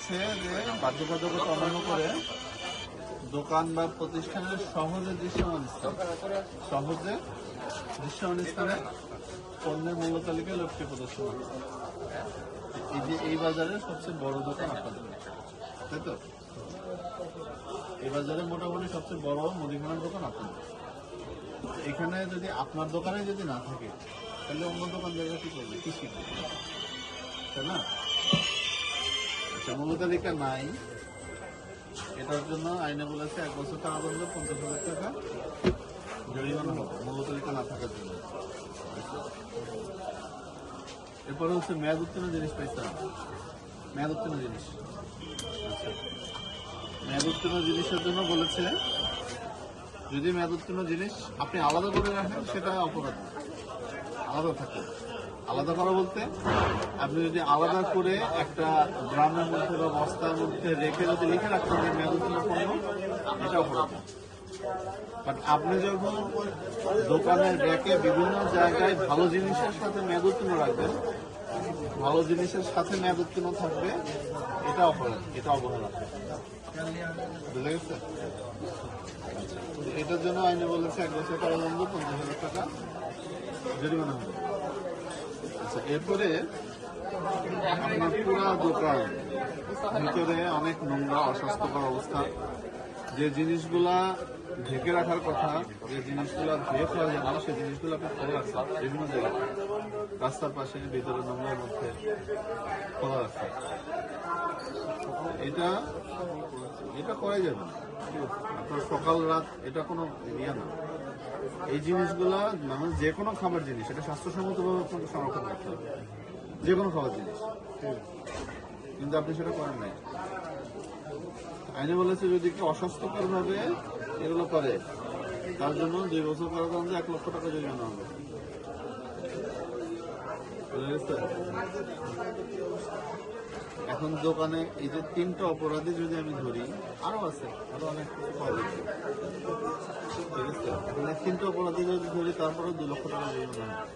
বলেছে যে বাধ্যবাধকতা অমান্য করে দোকান বা প্রতিষ্ঠানের সহজে দৃশ্যমান স্থানে পণ্যের মূল্য তালিকায় লক্ষ্যে প্রদর্শন। এই যে এই বাজারের সবচেয়ে বড় দোকান আপনাদের, তাই তো? এই বাজারে মোটামুটি সবচেয়ে বড় মুদিখানার দোকান আপনাদের। এখানে যদি আপনার দোকানে যদি না থাকে তাহলে অন্য দোকান জায়গা কি করবে, কি শিখবে, তাই না? আচ্ছা, মূল্য তালিকা নাই, এটার জন্য আইনে বলেছে 1 বছর কারাদণ্ড, 50,000 টাকা জরিমানা হবে মূল্য তালিকা না থাকার জন্য। এরপরে হচ্ছে মেয়াদ উত্তীর্ণ জিনিস পাইছে, মেয়াদ উত্তীর্ণ জিনিস। আচ্ছা, মেয়াদ উত্তীর্ণ জিনিসের জন্য বলেছে যদি মেয়াদ উত্তীর্ণ জিনিস আপনি আলাদা করে রাখেন সেটা অপরাধ, আলাদা থাকে। আলাদা করা বলতে আপনি যদি আলাদা করে একটা ড্রামের মধ্যে বা বস্তার মধ্যে রেখে যদি লিখে রাখতেন যে মেয়াদ উত্তীর্ণ পণ্য, এটা অপরাধ। বাট আপনি যখন দোকানের র্যাকে বিভিন্ন জায়গায় ভালো জিনিসের সাথে মেয়াদ উত্তীর্ণ রাখবেন, ভালো জিনিসের সাথে মেয়াদ উত্তীর্ণ থাকবে, এটা অপরাধ, এটা অবহেলা। বুঝে গেছে? এটার জন্য আইনে বলেছে 1 বছর কারাদণ্ড, 50,000 টাকা জরিমানা হবে। আচ্ছা, এরপরে আপনার পুরা দোকান ভিতরে অনেক নোংরা, অস্বাস্থ্যকর অবস্থা, যে জিনিসগুলা ঢেকে রাখার কথা, যে জিনিসগুলা ধুয়ে ফেলা যায় না, সেই জিনিসগুলো আপনি ফেলে রাখছেন বিভিন্ন জায়গায়, রাস্তার পাশে, ভিতরে নোংরার মধ্যে ফেলা রাখছেন। এটা করা যাবে না। আপনার সকাল রাত এটা কোনো ইয়া না। এই জিনিসগুলা মানে যে কোনো খাবার জিনিস, এটা স্বাস্থ্যসম্মতভাবে আপনাকে সংরক্ষণ করতে হবে, যে কোনো খাবার জিনিস, কিন্তু আপনি সেটা করেন নাই। আইনে বলেছে যদি কেউ অস্বাস্থ্যকর ভাবে এগুলো করে তার জন্য 2 বছর কারাদণ্ড, 1 লক্ষ টাকা জরিমানা হবে। এখন দোকানে এই যে 3টা অপরাধী যদি আমি ধরি, আরো আছে, আরো অনেক কিছু পাওয়া যাচ্ছে, ঠিক আছে? এখন 3টা অপরাধী যদি ধরি তারপরে 2 লক্ষ টাকা জরিমানা হবে।